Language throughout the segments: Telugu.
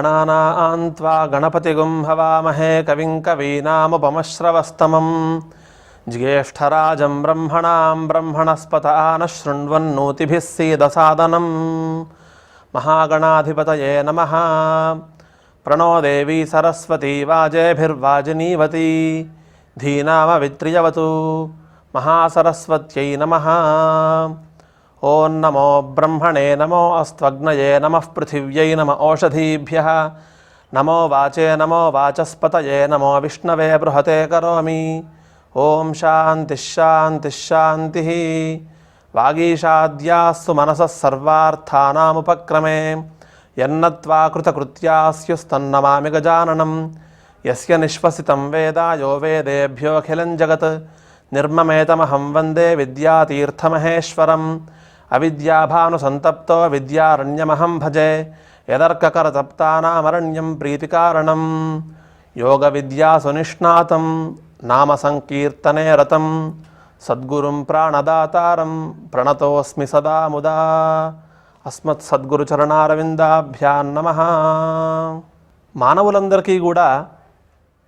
गणानां त्वा गणपतिगुं हवामहे कविं कवीनामुपमश्रवस्तमं ज्येष्ठराजं ब्रह्मणां ब्रह्मणस्पत नः शृण्वन्नोतिभिः सीदसादनं महागणाधिपतये नमः। प्रणो देवी सरस्वती वाजेभिर्वाजिनीवती धीनामवित्रियवतु महासरस्वत्यै नमः। ओं नमो ब्रह्मणे नमो अस्त्वग्नये नमः पृथिव्यै नम ओषधीभ्यः नमो वाचे नमो वाचस्पतये नमो विष्णवे बृहते करोमि। ओं शान्तिः शान्तिः शान्तिः। वागीशाद्यास्तु मनसः सर्वार्थानामुपक्रमे यन्नत्वा कृतकृत्यास्युस्तन्नमामि गजाननं यस्य निःश्वसितं वेद यो वेदेभ्योऽखिलं जगत् निर्ममेतमहं वन्दे विद्यातीर्थमहेश्वरम्। अविद्याभानुसन्तप्तो विद्यारण्यमहं भजे यदर्ककरतप्तानामरण्यं प्रीतिकारणं योगविद्यासुनिष्णातं नाम संकीर्तने रतं सद्गुरुं प्राणदातारं प्रणतोऽस्मि सदा मुदा। अस्मत् సద్గురుచరణారవిందాభ్యాం నమః. మానవులందరికీ కూడా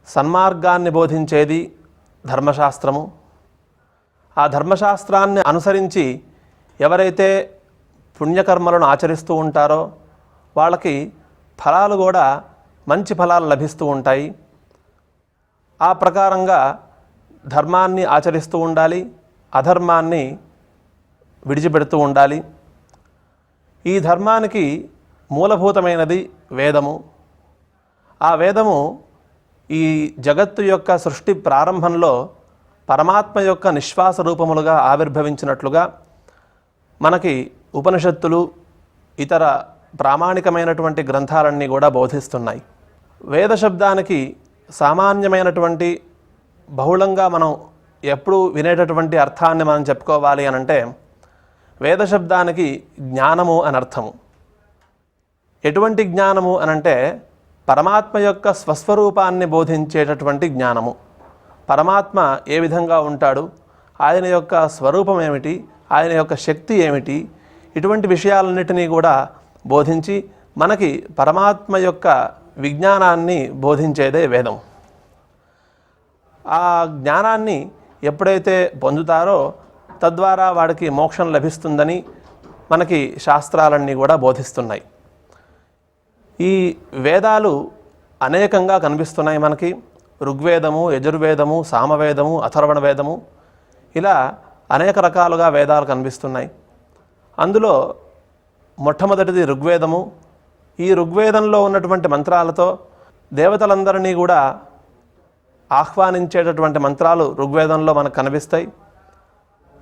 సన్మార్గాన్ని బోధించేది ధర్మశాస్త్రము. ఆ ధర్మశాస్త్రాన్ని అనుసరించి ఎవరైతే పుణ్యకర్మలను ఆచరిస్తూ ఉంటారో వాళ్ళకి ఫలాలు కూడా మంచి ఫలాలు లభిస్తూ ఉంటాయి. ఆ ప్రకారంగా ధర్మాన్ని ఆచరిస్తూ ఉండాలి, అధర్మాన్ని విడిచిపెడుతూ ఉండాలి. ఈ ధర్మానికి మూలభూతమైనది వేదము. ఆ వేదము ఈ జగత్తు యొక్క సృష్టి ప్రారంభంలో పరమాత్మ యొక్క నిశ్వాస రూపములుగా ఆవిర్భవించినట్లుగా మనకి ఉపనిషత్తులు ఇతర ప్రామాణికమైనటువంటి గ్రంథాలన్నీ కూడా బోధిస్తున్నాయి. వేద శబ్దానికి సామాన్యమైనటువంటి బహుళంగా మనం ఎప్పుడు వినేటటువంటి అర్థాన్ని మనం చెప్పుకోవాలి అనంటే వేద శబ్దానికి జ్ఞానము అని అర్థము. ఎటువంటి జ్ఞానము అనంటే పరమాత్మ యొక్క స్వస్వరూపాన్ని బోధించేటటువంటి జ్ఞానము. పరమాత్మ ఏ విధంగా ఉంటాడు, ఆయన యొక్క స్వరూపం ఏమిటి, ఆయన యొక్క శక్తి ఏమిటి, ఇటువంటి విషయాలన్నిటినీ కూడా బోధించి మనకి పరమాత్మ యొక్క విజ్ఞానాన్ని బోధించేదే వేదం. ఆ జ్ఞానాన్ని ఎప్పుడైతే పొందుతారో తద్వారా వాడికి మోక్షం లభిస్తుందని మనకి శాస్త్రాలన్నీ కూడా బోధిస్తున్నాయి. ఈ వేదాలు అనేకంగా కనిపిస్తున్నాయి మనకి. ఋగ్వేదము, యజుర్వేదము, సామవేదము, అథర్వణ వేదము, ఇలా అనేక రకాలుగా వేదాలు కనిపిస్తున్నాయి. అందులో మొట్టమొదటిది ఋగ్వేదము. ఈ ఋగ్వేదంలో ఉన్నటువంటి మంత్రాలతో దేవతలందరినీ కూడా ఆహ్వానించేటటువంటి మంత్రాలు ఋగ్వేదంలో మనకు కనిపిస్తాయి.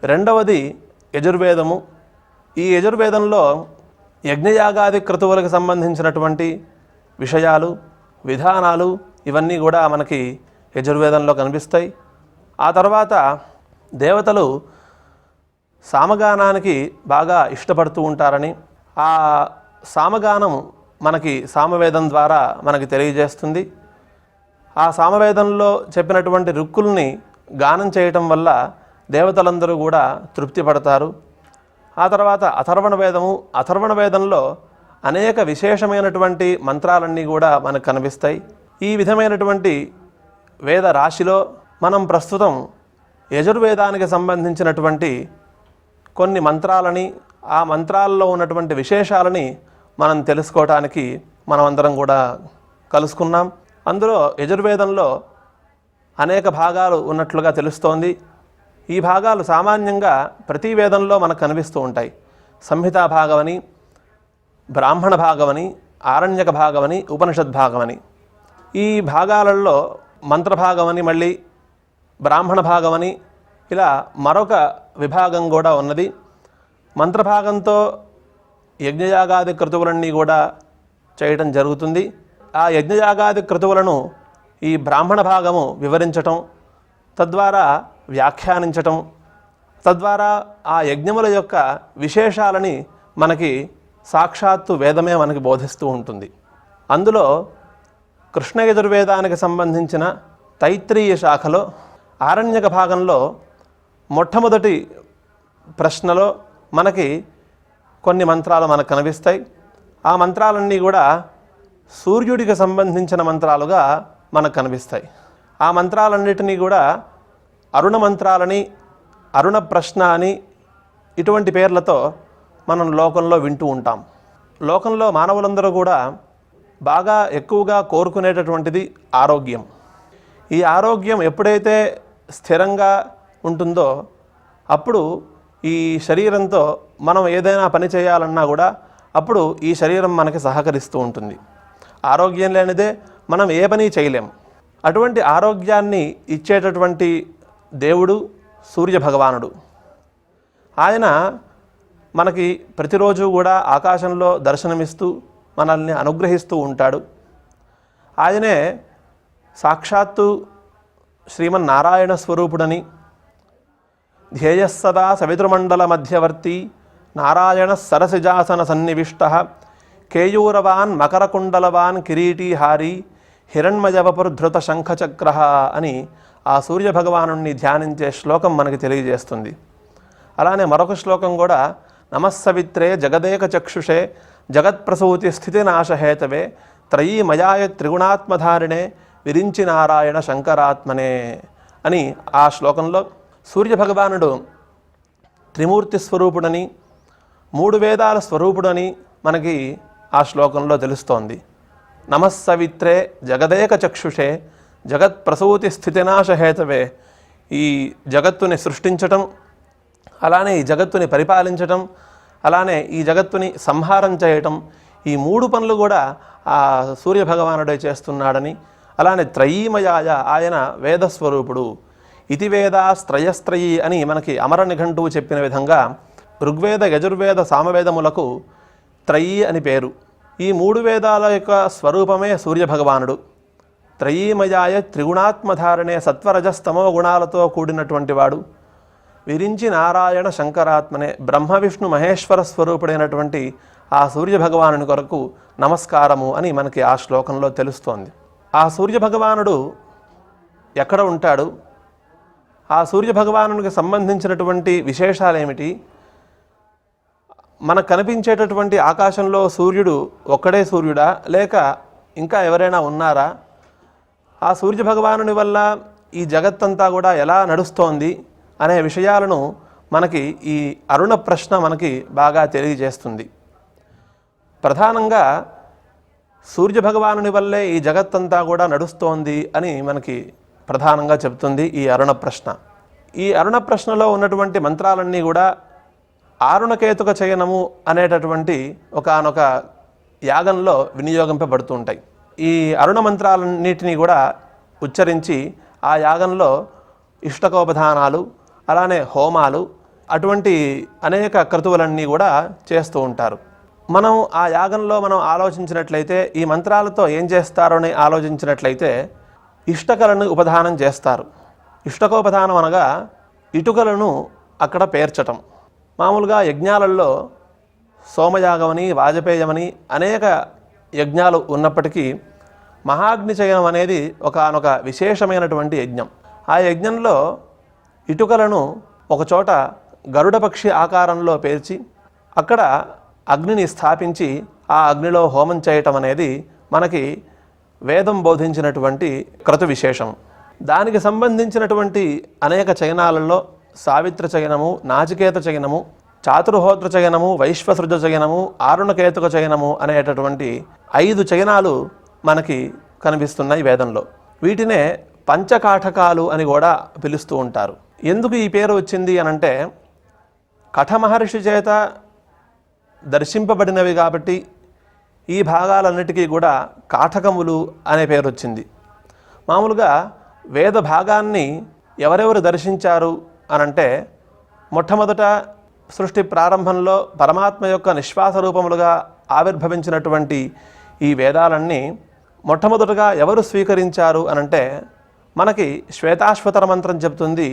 రెండవది యజుర్వేదము. ఈ యజుర్వేదంలో యజ్ఞయాగాది క్రతువులకు సంబంధించినటువంటి విషయాలు, విధానాలు ఇవన్నీ కూడా మనకి యజుర్వేదంలో కనిపిస్తాయి. ఆ తర్వాత దేవతలు సామగానానికి బాగా ఇష్టపడుతూ ఉంటారని ఆ సామగానం మనకి సామవేదం ద్వారా మనకి తెలియజేస్తుంది. ఆ సామవేదంలో చెప్పినటువంటి రుక్కుల్ని గానం చేయటం వల్ల దేవతలందరూ కూడా తృప్తి పడతారు. ఆ తర్వాత అథర్వణ వేదము. అథర్వణ వేదంలో అనేక విశేషమైనటువంటి మంత్రాలన్నీ కూడా మనకు కనిపిస్తాయి. ఈ విధమైనటువంటి వేద రాశిలో మనం ప్రస్తుతం యజుర్వేదానికి సంబంధించినటువంటి కొన్ని మంత్రాలని, ఆ మంత్రాల్లో ఉన్నటువంటి విశేషాలని మనం తెలుసుకోవటానికి మనమందరం కూడా కలుసుకున్నాం. అందులో యజుర్వేదంలో అనేక భాగాలు ఉన్నట్లుగా తెలుస్తోంది. ఈ భాగాలు సామాన్యంగా ప్రతి వేదంలో మనకు కనిపిస్తూ ఉంటాయి. సంహితా భాగమని, బ్రాహ్మణ భాగమని, ఆరణ్యక భాగమని, ఉపనిషద్ భాగమని. ఈ భాగాలలో మంత్రభాగమని, మళ్ళీ బ్రాహ్మణ భాగమని, ఇలా మరొక విభాగం కూడా ఉన్నది. మంత్రభాగంతో యజ్ఞయాగాది క్రతువులన్నీ కూడా చేయటం జరుగుతుంది. ఆ యజ్ఞయాగాది క్రతువులను ఈ బ్రాహ్మణ భాగము వివరించటం, తద్వారా వ్యాఖ్యానించటం, తద్వారా ఆ యజ్ఞముల యొక్క విశేషాలని మనకి సాక్షాత్తు వేదమే మనకి బోధిస్తూ ఉంటుంది. అందులో కృష్ణ యజుర్వేదానికి సంబంధించిన తైత్రీయ శాఖలో ఆరణ్యక భాగంలో మొట్టమొదటి ప్రశ్నలో మనకి కొన్ని మంత్రాలు మనకు కనిపిస్తాయి. ఆ మంత్రాలన్నీ కూడా సూర్యుడికి సంబంధించిన మంత్రాలుగా మనకు కనిపిస్తాయి. ఆ మంత్రాలన్నిటినీ కూడా అరుణ మంత్రాలని, అరుణ ప్రశ్న అని ఇటువంటి పేర్లతో మనం లోకంలో వింటూ ఉంటాం. లోకంలో మానవులందరూ కూడా బాగా ఎక్కువగా కోరుకునేటటువంటిది ఆరోగ్యం. ఈ ఆరోగ్యం ఎప్పుడైతే స్థిరంగా ఉంటుందో అప్పుడు ఈ శరీరంతో మనం ఏదైనా పని చేయాలన్నా కూడా అప్పుడు ఈ శరీరం మనకి సహకరిస్తూ ఉంటుంది. ఆరోగ్యం లేనిదే మనం ఏ పని చేయలేం. అటువంటి ఆరోగ్యాన్ని ఇచ్చేటటువంటి దేవుడు సూర్య భగవానుడు. ఆయన మనకి ప్రతిరోజు కూడా ఆకాశంలో దర్శనమిస్తూ మనల్ని అనుగ్రహిస్తూ ఉంటాడు. ఆయనే సాక్షాత్తు శ్రీమన్నారాయణ స్వరూపుడని, ధ్యేయస్సదా సవితృమండల మధ్యవర్తి నారాయణ సరసిజాసన సన్నివిష్ట కేయూరవాన్ మకరకుండలవాన్ కిరీటీహారి హిరణ్మయవపుర్ధృత శంఖచక్ర అని ఆ సూర్యభగవాను ధ్యానించే శ్లోకం మనకి తెలియజేస్తుంది. అలానే మరొక శ్లోకం కూడా నమస్సవిత్రే జగదేక చక్షుషే జగత్ప్రసూతి స్థితినాశహేతవే త్రయీ మయాయ త్రిగుణాత్మధారిణే విరించి నారాయణ శంకరాత్మనే అని ఆ శ్లోకంలో సూర్యభగవానుడు త్రిమూర్తి స్వరూపుడని, 3 వేదాల స్వరూపుడని మనకి ఆ శ్లోకంలో తెలుస్తోంది. నమస్సవిత్రే జగదేక చక్షుషే జగత్ప్రసూతి స్థితినాశహేతవే, ఈ జగత్తుని సృష్టించటం, అలానే ఈ జగత్తుని పరిపాలించటం, అలానే ఈ జగత్తుని సంహారం చేయటం, ఈ 3 పనులు కూడా ఆ సూర్యభగవానుడే చేస్తున్నాడని, అలానే త్రయీమయాయ ఆయన వేదస్వరూపుడు, ఇతి వేదాస్త్రయస్త్రయీ అని మనకి అమర నిఘంటువు చెప్పిన విధంగా ఋగ్వేద, యజుర్వేద, సామవేదములకు త్రయీ అని పేరు. ఈ 3 వేదాల యొక్క స్వరూపమే సూర్యభగవానుడు. త్రయీమయాయ త్రిగుణాత్మధారణే సత్వరజస్తమో గుణాలతో కూడినటువంటి వాడు. విరించి నారాయణ శంకరాత్మనే బ్రహ్మ విష్ణు మహేశ్వర స్వరూపుడైనటువంటి ఆ సూర్యభగవానుని కొరకు నమస్కారము అని మనకి ఆ శ్లోకంలో తెలుస్తోంది. ఆ సూర్యభగవానుడు ఎక్కడ ఉంటాడు? ఆ సూర్యభగవానునికి సంబంధించినటువంటి విశేషాలు ఏమిటి? మనకు కనిపించేటటువంటి ఆకాశంలో సూర్యుడు ఒక్కడే సూర్యుడా, లేక ఇంకా ఎవరైనా ఉన్నారా? ఆ సూర్యభగవానుని వల్ల ఈ జగత్తంతా కూడా ఎలా నడుస్తోంది అనే విషయాలను మనకి ఈ అరుణ ప్రశ్న మనకి బాగా తెలియజేస్తుంది. ప్రధానంగా సూర్యభగవానుని వల్లే ఈ జగత్తంతా కూడా నడుస్తోంది అని మనకి ప్రధానంగా చెబుతుంది ఈ అరుణ ప్రశ్న. ఈ అరుణ ప్రశ్నలో ఉన్నటువంటి మంత్రాలన్నీ కూడా ఆరుణకేతుక చయనము అనేటటువంటి ఒకానొక యాగంలో వినియోగింపబడుతూ ఉంటాయి. ఈ అరుణ మంత్రాలన్నిటినీ కూడా ఉచ్చరించి ఆ యాగంలో ఇష్టకోపధానాలు, అలానే హోమాలు, అటువంటి అనేక క్రతువులన్నీ కూడా చేస్తూ ఉంటారు. మనం ఆ యాగంలో మనం ఆలోచించినట్లయితే ఈ మంత్రాలతో ఏం చేస్తారో అని ఆలోచించినట్లయితే ఇష్టకలను ఉపధానం చేస్తారు. ఇష్టకోపధానం అనగా ఇటుకలను అక్కడ పేర్చటం. మామూలుగా యజ్ఞాలలో సోమయాగమని, వాజపేయమని అనేక యజ్ఞాలు ఉన్నప్పటికీ మహాగ్ని చయనం అనేది ఒకానొక విశేషమైనటువంటి యజ్ఞం. ఆ యజ్ఞంలో ఇటుకలను ఒకచోట గరుడపక్షి ఆకారంలో పేర్చి అక్కడ అగ్నిని స్థాపించి ఆ అగ్నిలో హోమం చేయటం అనేది మనకి వేదం బోధించినటువంటి క్రతు విశేషం. దానికి సంబంధించినటువంటి అనేక చయనాలలో సావిత్ర చయనము, నాచికేత చయనము, చాతుర్హోత్ర చయనము, వైశ్వసృజ చయనము, ఆరుణకేతుక చయనము అనేటటువంటి 5 చయనాలు మనకి కనిపిస్తున్నాయి వేదంలో. వీటినే పంచకాఠకాలు అని కూడా పిలుస్తూ ఉంటారు. ఎందుకు ఈ పేరు వచ్చింది అనంటే కఠమహర్షి చేత దర్శింపబడినవి కాబట్టి ఈ భాగాలన్నిటికీ కూడా కాఠకములు అనే పేరు వచ్చింది. మామూలుగా వేద భాగాన్ని ఎవరెవరు దర్శించారు అనంటే మొట్టమొదట సృష్టి ప్రారంభంలో పరమాత్మ యొక్క నిశ్వాస రూపములుగా ఆవిర్భవించినటువంటి ఈ వేదాలన్నీ మొట్టమొదటగా ఎవరు స్వీకరించారు అనంటే మనకి శ్వేతాశ్వతర మంత్రం చెబుతుంది,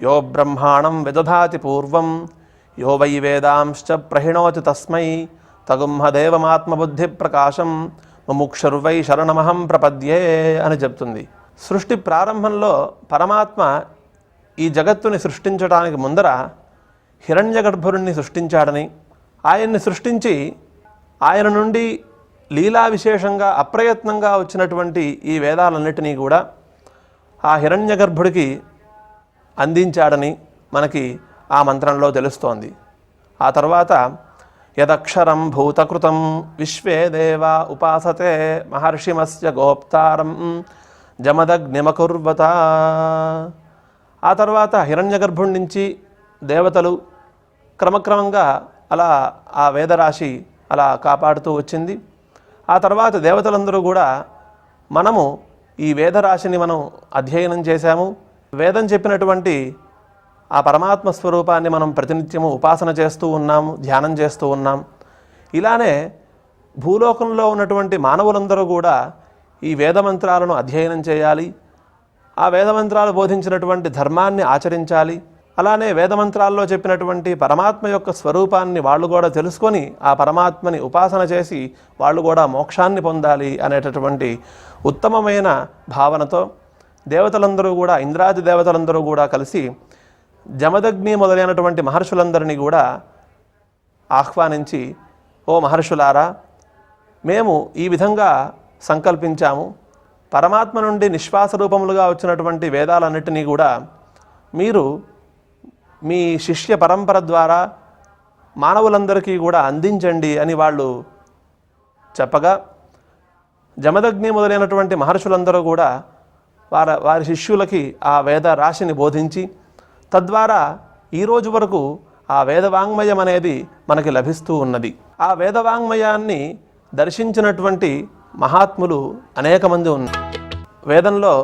యో బ్రహ్మాణం విదధాతి పూర్వం యో వై వేదాంశ్చ ప్రహిణోతి తస్మై తగుంహదేవమాత్మబుద్ధి ప్రకాశం ముముక్షుర్వై శరణమహం ప్రపద్యే అని చెప్తుంది. సృష్టి ప్రారంభంలో పరమాత్మ ఈ జగత్తుని సృష్టించడానికి ముందర హిరణ్యగర్భుడిని సృష్టించాడని, ఆయన్ని సృష్టించి ఆయన నుండి లీలా విశేషంగా అప్రయత్నంగా వచ్చినటువంటి ఈ వేదాలన్నిటినీ కూడా ఆ హిరణ్యగర్భుడికి అందించాడని మనకి ఆ మంత్రంలో తెలుస్తోంది. ఆ తర్వాత యదక్షరం భూతకృతం విశ్వే దేవా ఉపాసతే మహర్షిమస్య గోప్తారం జమదగ్నిమకుర్వత. ఆ తర్వాత హిరణ్యగర్భుడి నుంచి దేవతలు క్రమక్రమంగా అలా ఆ వేదరాశి అలా కాపాడుతూ వచ్చింది. ఆ తర్వాత దేవతలందరూ కూడా మనము ఈ వేదరాశిని మనం అధ్యయనం చేశాము, వేదం చెప్పినటువంటి ఆ పరమాత్మ స్వరూపాన్ని మనం ప్రతినిత్యము ఉపాసన చేస్తూ ఉన్నాము, ధ్యానం చేస్తూ ఉన్నాం. ఇలానే భూలోకంలో ఉన్నటువంటి మానవులందరూ కూడా ఈ వేదమంత్రాలను అధ్యయనం చేయాలి, ఆ వేదమంత్రాలు బోధించినటువంటి ధర్మాన్ని ఆచరించాలి. అలానే వేదమంత్రాల్లో చెప్పినటువంటి పరమాత్మ యొక్క స్వరూపాన్ని వాళ్ళు కూడా తెలుసుకొని ఆ పరమాత్మని ఉపాసన చేసి వాళ్ళు కూడా మోక్షాన్ని పొందాలి అనేటటువంటి ఉత్తమమైన భావనతో దేవతలందరూ కూడా, ఇంద్రాది దేవతలందరూ కూడా కలిసి జమదగ్ని మొదలైనటువంటి మహర్షులందరినీ కూడా ఆహ్వానించి, ఓ మహర్షులారా, మేము ఈ విధంగా సంకల్పించాము, పరమాత్మ నుండి నిశ్వాస రూపములుగా వచ్చినటువంటి వేదాలన్నిటినీ కూడా మీరు మీ శిష్య పరంపర ద్వారా మానవులందరికీ కూడా అందించండి అని వాళ్ళు చెప్పగా, జమదగ్ని మొదలైనటువంటి మహర్షులందరూ కూడా వారి శిష్యులకి ఆ వేద రాశిని బోధించి తద్వారా ఈరోజు వరకు ఆ వేదవాంగ్మయం అనేది మనకి లభిస్తూ ఉన్నది. ఆ వేదవాంగ్మయాన్ని దర్శించినటువంటి మహాత్ములు అనేక మంది ఉన్నారు. వేదంలో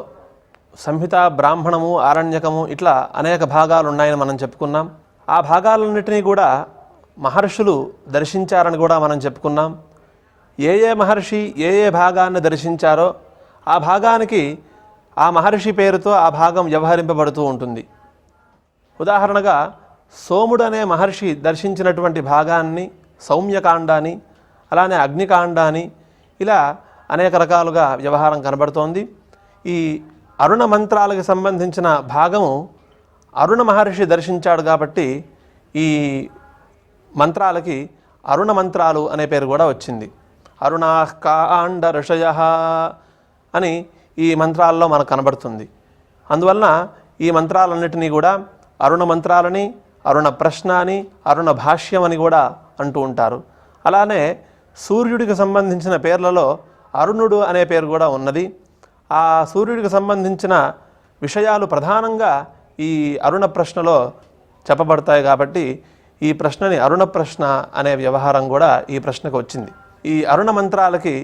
సంహిత, బ్రాహ్మణము, ఆరణ్యకము ఇట్లా అనేక భాగాలు ఉన్నాయని మనం చెప్పుకున్నాం. ఆ భాగాలన్నిటినీ కూడా మహర్షులు దర్శించారని కూడా మనం చెప్పుకున్నాం. ఏ మహర్షి ఏ భాగాన్ని దర్శించారో ఆ భాగానికి ఆ మహర్షి పేరుతో ఆ భాగం వ్యవహరింపబడుతూ ఉంటుంది. ఉదాహరణగా సోముడు అనే మహర్షి దర్శించినటువంటి భాగాన్ని సౌమ్యకాండాన్ని, అలానే అగ్నికాండాన్ని, ఇలా అనేక రకాలుగా వ్యవహారం కనబడుతోంది. ఈ అరుణ మంత్రాలకు సంబంధించిన భాగము అరుణ మహర్షి దర్శించాడు కాబట్టి ఈ మంత్రాలకి అరుణ మంత్రాలు అనే పేరు కూడా వచ్చింది. అరుణాః కాండ ఋషయః అని ఈ మంత్రాల్లో మనకు కనబడుతుంది. అందువలన ఈ మంత్రాలన్నిటినీ కూడా అరుణ మంత్రాలని, అరుణ ప్రశ్న అని, అరుణ భాష్యం అని కూడా అంటూ ఉంటారు. అలానే సూర్యుడికి సంబంధించిన పేర్లలో అరుణుడు అనే పేరు కూడా ఉన్నది. ఆ సూర్యుడికి సంబంధించిన విషయాలు ప్రధానంగా ఈ అరుణ ప్రశ్నలో చెప్పబడతాయి కాబట్టి ఈ ప్రశ్నని అరుణ ప్రశ్న అనే వ్యవహారం కూడా ఈ ప్రశ్నకు వచ్చింది. ఈ అరుణ మంత్రాలకి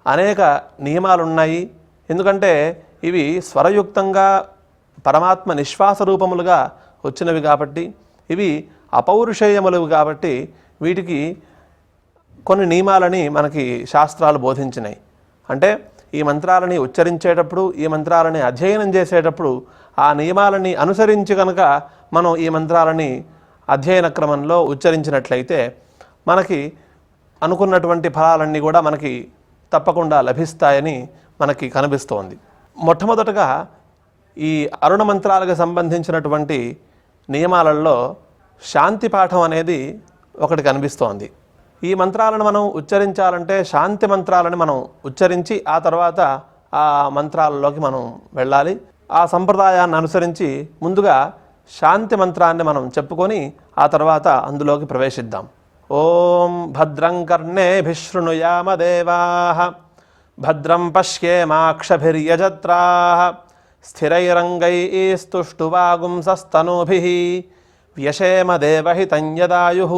అనేక నియమాలు ఉన్నాయి. ఎందుకంటే ఇవి స్వరయుక్తంగా పరమాత్మ నిశ్వాస రూపములుగా వచ్చినవి కాబట్టి, ఇవి అపౌరుషేయములు కాబట్టి వీటికి కొన్ని నియమాలని మనకి శాస్త్రాలు బోధించినాయి. అంటే ఈ మంత్రాలని ఉచ్చరించేటప్పుడు, ఈ మంత్రాలని అధ్యయనం చేసేటప్పుడు ఆ నియమాలని అనుసరించి కనుక మనం ఈ మంత్రాలని అధ్యయన క్రమంలో ఉచ్చరించినట్లయితే మనకి అనుకున్నటువంటి ఫలాలన్నీ కూడా మనకి తప్పకుండా లభిస్తాయని మనకి కనిపిస్తోంది. మొట్టమొదటగా ఈ అరుణ మంత్రాలకు సంబంధించినటువంటి నియమాలలో శాంతి పాఠం అనేది ఒకటి కనిపిస్తోంది. ఈ మంత్రాలను మనం ఉచ్చరించాలంటే శాంతి మంత్రాలను మనం ఉచ్చరించి ఆ తర్వాత ఆ మంత్రాలలోకి మనం వెళ్ళాలి. ఆ సంప్రదాయాన్ని అనుసరించి ముందుగా శాంతి మంత్రాన్ని మనం చెప్పుకొని ఆ తర్వాత అందులోకి ప్రవేశిద్దాం. ఓం భద్రం కర్ణేభిః శృణుయామ దేవాః భద్రం పశ్యేమాక్షభిర్యజత్రాః స్థిరైరంగైస్తుష్టువాగుంసస్తనూభిః వ్యశేమ దేవహితం యదాయుః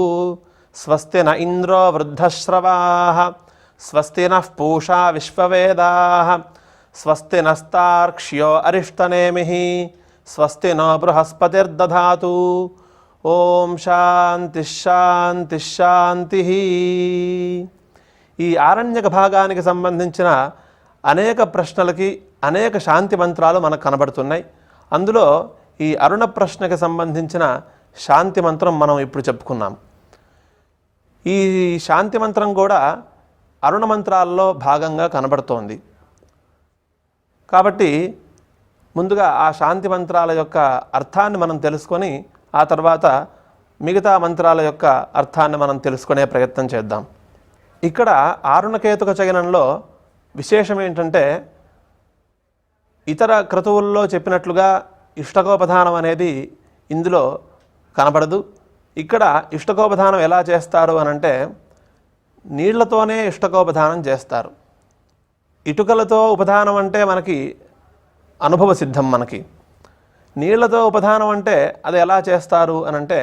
స్వస్తి న ఇంద్రో వృద్ధశ్రవాః స్వస్తి నః పూషా విశ్వవేదాః స్వస్తి నస్తార్క్ష్యో అరిష్టనేమిః స్వస్తి నో బృహస్పతిర్దధాతు. ఓం శాంతి శాంతి శాంతి. ఈ ఆరణ్యక భాగానికి సంబంధించిన అనేక ప్రశ్నలకి అనేక శాంతి మంత్రాలు మనకు కనబడుతున్నాయి. అందులో ఈ అరుణ ప్రశ్నకి సంబంధించిన శాంతి మంత్రం మనం ఇప్పుడు చెప్పుకున్నాం. ఈ శాంతి మంత్రం కూడా అరుణ మంత్రాల్లో భాగంగా కనబడుతోంది. కాబట్టి ముందుగా ఆ శాంతి మంత్రాల యొక్క అర్థాన్ని మనం తెలుసుకొని ఆ తర్వాత మిగతా మంత్రాల యొక్క అర్థాన్ని మనం తెలుసుకునే ప్రయత్నం చేద్దాం. ఇక్కడ ఆరుణకేతుక చయనంలో విశేషం ఏంటంటే ఇతర క్రతువుల్లో చెప్పినట్లుగా ఇష్టకోపధానం అనేది ఇందులో కనబడదు. ఇక్కడ ఇష్టకోపధానం ఎలా చేస్తారు అనంటే నీళ్లతోనే ఇష్టకోపధానం చేస్తారు. ఇటుకలతో ఉపధానం అంటే మనకి అనుభవ సిద్ధం. మనకి నీళ్లతో ఉపధానం అంటే అది ఎలా చేస్తారు అనంటే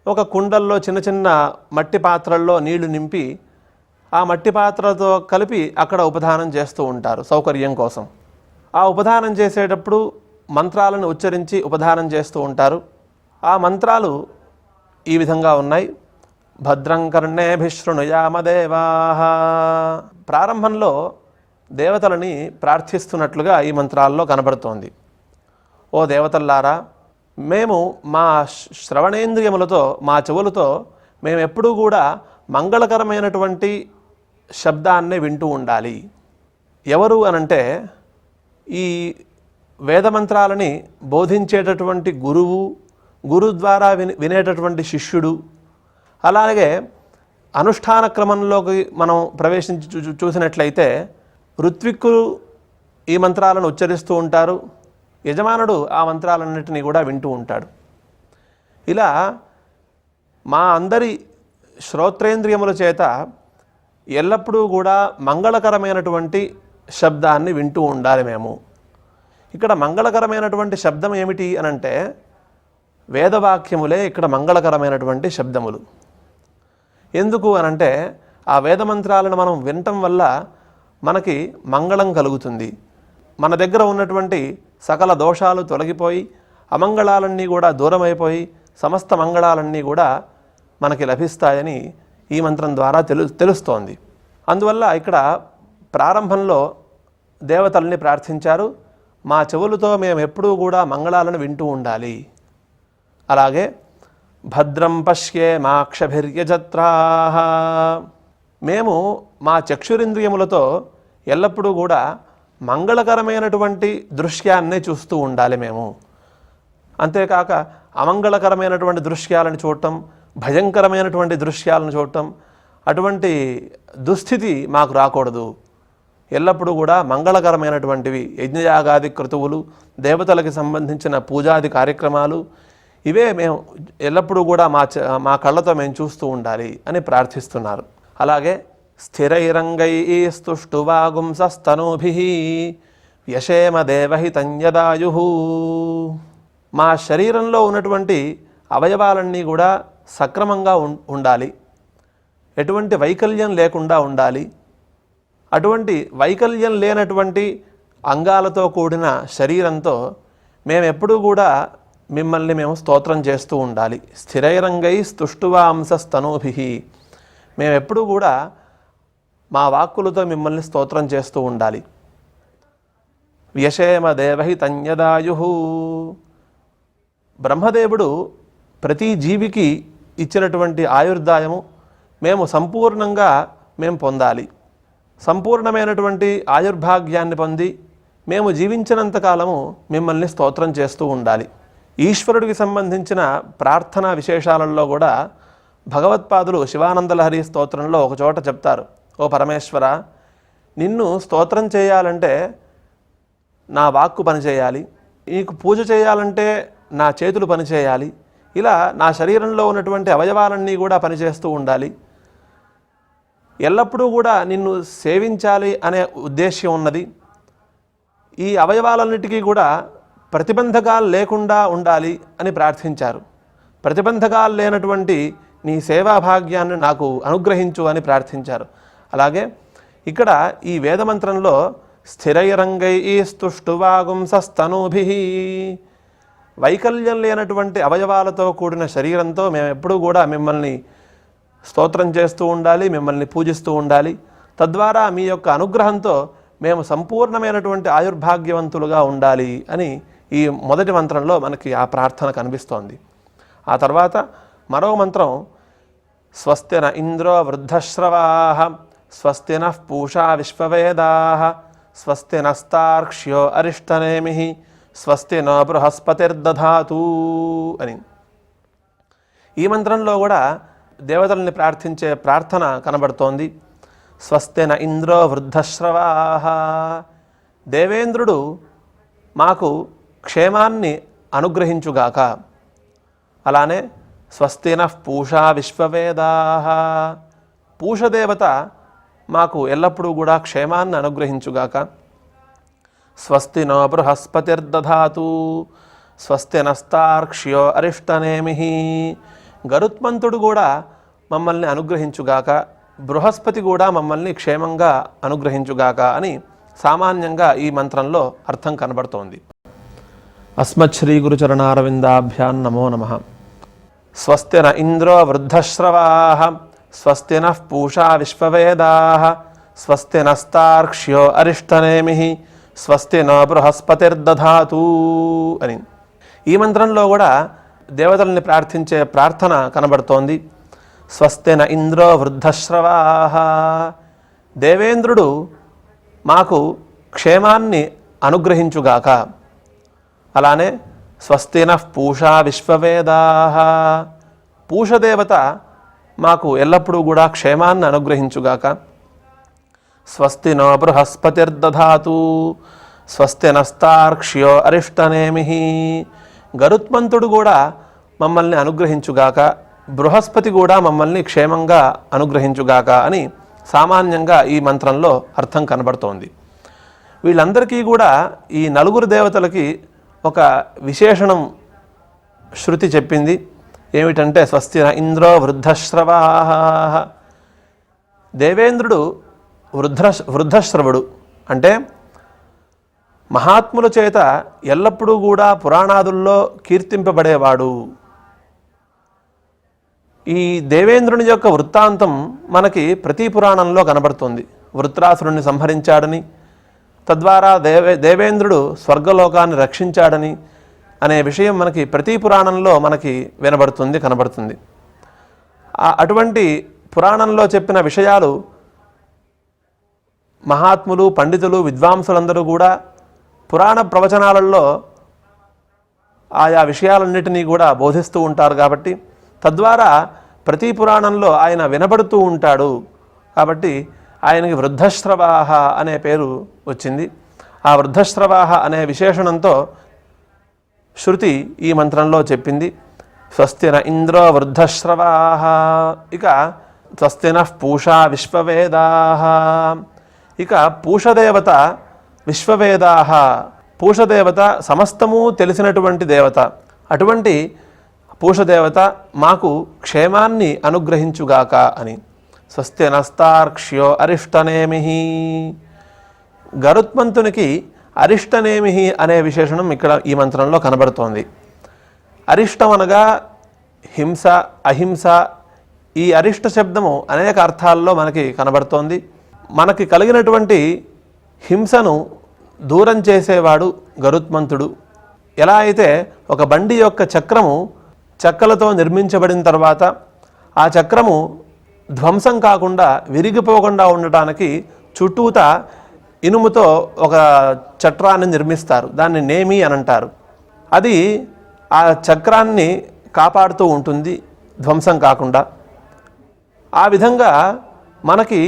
ఒక కుండల్లో చిన్న చిన్న మట్టి పాత్రల్లో నీళ్లు నింపి ఆ మట్టి పాత్రలతో కలిపి అక్కడ ఉపధానం చేస్తూ ఉంటారు సౌకర్యం కోసం. ఆ ఉపధానం చేసేటప్పుడు మంత్రాలను ఉచ్చరించి ఉపధానం చేస్తూ ఉంటారు. ఆ మంత్రాలు ఈ విధంగా ఉన్నాయి. భద్రం కర్ణేభిశృణుయామదేవాః. ప్రారంభంలో దేవతలని ప్రార్థిస్తున్నట్లుగా ఈ మంత్రాల్లో కనబడుతోంది. ఓ దేవతల్లారా, మేము మా శ్రవణేంద్రియములతో, మా చెవులతో మేము ఎప్పుడూ కూడా మంగళకరమైనటువంటి శబ్దాన్ని వింటూ ఉండాలి. ఎవరు అనంటే ఈ వేదమంత్రాలని బోధించేటటువంటి గురువు, గురువు ద్వారా వినేటటువంటి శిష్యుడు, అలాగే అనుష్ఠాన క్రమంలోకి మనం ప్రవేశించి చూసినట్లయితే ఋత్విక్కులు ఈ మంత్రాలను ఉచ్చరిస్తూ ఉంటారు. యజమానుడు ఆ మంత్రాలన్నింటినీ కూడా వింటూ ఉంటాడు. ఇలా మా అందరి శ్రోత్రేంద్రియముల చేత ఎల్లప్పుడూ కూడా మంగళకరమైనటువంటి శబ్దాన్ని వింటూ ఉండాలి మేము. ఇక్కడ మంగళకరమైనటువంటి శబ్దం ఏమిటి అనంటే వేదవాక్యములే ఇక్కడ మంగళకరమైనటువంటి శబ్దములు. ఎందుకు అనంటే ఆ వేదమంత్రాలను మనం వినటం వల్ల మనకి మంగళం కలుగుతుంది. మన దగ్గర ఉన్నటువంటి సకల దోషాలు తొలగిపోయి అమంగళాలన్నీ కూడా దూరమైపోయి సమస్త మంగళాలన్నీ కూడా మనకి లభిస్తాయని ఈ మంత్రం ద్వారా తెలుస్తోంది. అందువల్ల ఇక్కడ ప్రారంభంలో దేవతల్ని ప్రార్థించారు. మా చెవులతో మేము ఎప్పుడూ కూడా మంగళాలను వింటూ ఉండాలి. అలాగే భద్రం పశ్యేమాక్షభిర్యజత్రాః. మేము మా చక్షురింద్రియములతో ఎల్లప్పుడూ కూడా మంగళకరమైనటువంటి దృశ్యాన్నే చూస్తూ ఉండాలి మేము. అంతేకాక అమంగళకరమైనటువంటి దృశ్యాలను చూడటం, భయంకరమైనటువంటి దృశ్యాలను చూడటం, అటువంటి దుస్థితి మాకు రాకూడదు. ఎల్లప్పుడూ కూడా మంగళకరమైనటువంటివి యజ్ఞయాగాది క్రతువులు, దేవతలకు సంబంధించిన పూజాది కార్యక్రమాలు, ఇవే మేము ఎల్లప్పుడూ కూడా మా కళ్ళతో మేము చూస్తూ ఉండాలి అని ప్రార్థిస్తున్నారు. అలాగే స్థిరైరంగైస్తుష్టువాగుంసస్తనూభిః యశేమ దేవహితంయదాయుః. మా శరీరంలో ఉన్నటువంటి అవయవాలన్నీ కూడా సక్రమంగా ఉండాలి, ఎటువంటి వైకల్యం లేకుండా ఉండాలి. అటువంటి వైకల్యం లేనటువంటి అంగాలతో కూడిన శరీరంతో మేము ఎప్పుడూ కూడా మిమ్మల్ని మేము స్తోత్రం చేస్తూ ఉండాలి. స్థిరైరంగైస్తుష్టువాంసస్తనూభిః. మేము ఎప్పుడూ కూడా మా వాక్కులతో మిమ్మల్ని స్తోత్రం చేస్తూ ఉండాలి. వ్యశేమ దేవహితంయదాయుః. బ్రహ్మదేవుడు ప్రతి జీవికి ఇచ్చినటువంటి ఆయుర్దాయము మేము సంపూర్ణంగా పొందాలి. సంపూర్ణమైనటువంటి ఆయుర్భాగ్యాన్ని పొంది మేము జీవించినంతకాలము మిమ్మల్ని స్తోత్రం చేస్తూ ఉండాలి. ఈశ్వరుడికి సంబంధించిన ప్రార్థనా విశేషాలలో కూడా భగవత్పాదులు శివానందలహరి స్తోత్రంలో ఒక చోట చెప్తారు, ఓ పరమేశ్వర, నిన్ను స్తోత్రం చేయాలంటే నా వాక్కు పనిచేయాలి, నీకు పూజ చేయాలంటే నా చేతులు పనిచేయాలి, ఇలా నా శరీరంలో ఉన్నటువంటి అవయవాలన్నీ కూడా పనిచేస్తూ ఉండాలి. ఎల్లప్పుడూ కూడా నిన్ను సేవించాలి అనే ఉద్దేశ్యం ఉన్నది. ఈ అవయవాలన్నిటికీ కూడా ప్రతిబంధకాలు లేకుండా ఉండాలి అని ప్రార్థించారు. ప్రతిబంధకాలు లేనటువంటి నీ సేవాభాగ్యాన్ని నాకు అనుగ్రహించు అని ప్రార్థించారు. అలాగే ఇక్కడ ఈ వేదమంత్రంలో స్థిరైరంగైస్తుష్టువాగుంసస్తనూభిః, వైకల్యం లేనటువంటి అవయవాలతో కూడిన శరీరంతో మేము ఎప్పుడూ కూడా మిమ్మల్ని స్తోత్రం చేస్తూ ఉండాలి, మిమ్మల్ని పూజిస్తూ ఉండాలి. తద్వారా మీ యొక్క అనుగ్రహంతో మేము సంపూర్ణమైనటువంటి ఆయుర్భాగ్యవంతులుగా ఉండాలి అని ఈ మొదటి మంత్రంలో మనకి ఆ ప్రార్థన కనిపిస్తోంది. ఆ తర్వాత మరో మంత్రం స్వస్తి న ఇంద్రో వృద్ధశ్రవాః స్వస్తి నః పూషా విశ్వవేదాః స్వస్తి నస్తార్క్ష్యో అరిష్టనేమిః స్వస్తి నో బృహస్పతిర్దధాతు అని. ఈ మంత్రంలో కూడా దేవతల్ని ప్రార్థించే ప్రార్థన కనబడుతోంది. స్వస్తిన ఇంద్రో వృద్ధశ్రవాః, దేవేంద్రుడు మాకు క్షేమాన్ని అనుగ్రహించుగాక. అలానే స్వస్తినః పూషా విశ్వవేదాః, పూషదేవత మాకు ఎల్లప్పుడూ కూడా క్షేమాన్ని అనుగ్రహించుగాక. స్వస్తి నో బృహస్పతిర్దధాతు, స్వస్తి నస్తార్క్ష్యో అరిష్టనేమిః, గరుత్మంతుడు కూడా మమ్మల్ని అనుగ్రహించుగాక, బృహస్పతి కూడా మమ్మల్ని క్షేమంగా అనుగ్రహించుగాక అని సామాన్యంగా ఈ మంత్రంలో అర్థం కనబడుతోంది. అస్మత్ శ్రీ గురుచరణారవిందాభ్యాం నమో నమః. స్వస్తిన ఇంద్రో వృద్ధశ్రవాః, స్వస్తి నః పూషా విశ్వవేదాః, స్వస్తి నస్తార్క్ష్యో అరిష్టనేమిః, స్వస్తి నో బృహస్పతిర్దధాతు అని. ఈ మంత్రంలో కూడా దేవతల్ని ప్రార్థించే ప్రార్థన కనబడుతోంది. స్వస్తిన ఇంద్రో వృద్ధశ్రవాః, దేవేంద్రుడు మాకు క్షేమాన్ని అనుగ్రహించుగాక. అలానే స్వస్తినః పూషా విశ్వవేదాః, పూషదేవత మాకు ఎల్లప్పుడూ కూడా క్షేమాన్ని అనుగ్రహించుగాక. స్వస్తి నో బృహస్పతిర్దధాతు, స్వస్తి నస్తార్క్ష్యో అరిష్టనేమిః, గరుత్మంతుడు కూడా మమ్మల్ని అనుగ్రహించుగాక, బృహస్పతి కూడా మమ్మల్ని క్షేమంగా అనుగ్రహించుగాక అని సామాన్యంగా ఈ మంత్రంలో అర్థం కనబడుతోంది. వీళ్ళందరికీ కూడా ఈ నలుగురు దేవతలకి ఒక విశేషణం శృతి చెప్పింది. ఏమిటంటే స్వస్తిన ఇంద్రో వృద్ధశ్రవాః, దేవేంద్రుడు వృద్ధశ్రవుడు అంటే మహాత్ముల చేత ఎల్లప్పుడూ కూడా పురాణాదుల్లో కీర్తింపబడేవాడు. ఈ దేవేంద్రుని యొక్క వృత్తాంతం మనకి ప్రతి పురాణంలో కనబడుతుంది. వృత్రాసురుణ్ణి సంహరించాడని, తద్వారా దేవేంద్రుడు స్వర్గలోకాన్ని రక్షించాడని అనే విషయం మనకి ప్రతి పురాణంలో మనకి వినబడుతుంది, కనబడుతుంది. అటువంటి పురాణంలో చెప్పిన విషయాలు మహాత్ములు, పండితులు, విద్వాంసులందరూ కూడా పురాణ ప్రవచనాలలో ఆయా విషయాలన్నిటినీ కూడా బోధిస్తూ ఉంటారు. కాబట్టి తద్వారా ప్రతి పురాణంలో ఆయన వినబడుతూ ఉంటాడు. కాబట్టి ఆయనకి వృద్ధశ్రవాః అనే పేరు వచ్చింది. ఆ వృద్ధశ్రవాః అనే విశేషణంతో శృతి ఈ మంత్రంలో చెప్పింది. స్వస్తిన ఇంద్రో వృద్ధశ్రవాః, ఇక స్వస్తినః పూషా విశ్వవేదాః, ఇక పూషదేవత విశ్వవేదాః, పూషదేవత సమస్తము తెలిసినటువంటి దేవత. అటువంటి పూషదేవత మాకు క్షేమాన్ని అనుగ్రహించుగాక అని. స్వస్తి నస్తార్క్ష్యో అరిష్టనేమిః, గరుత్మంతునికి అరిష్టనేమిః అనే విశేషణం ఇక్కడ ఈ మంత్రంలో కనబడుతోంది. అరిష్టం అనగా హింస, అహింస. ఈ అరిష్ట శబ్దము అనేక అర్థాల్లో మనకి కనబడుతోంది. మనకి కలిగినటువంటి హింసను దూరం చేసేవాడు గరుత్మంతుడు. ఎలా అయితే ఒక బండి యొక్క చక్రము చెక్కలతో నిర్మించబడిన తర్వాత ఆ చక్రము ధ్వంసం కాకుండా, విరిగిపోకుండా ఉండటానికి చుట్టూత ఇనుముతో ఒక చట్రాన్ని నిర్మిస్తారు. దాన్ని నేమి అని అంటారు. అది ఆ చక్రాన్ని కాపాడుతూ ఉంటుంది ధ్వంసం కాకుండా. ఆ విధంగా మనకి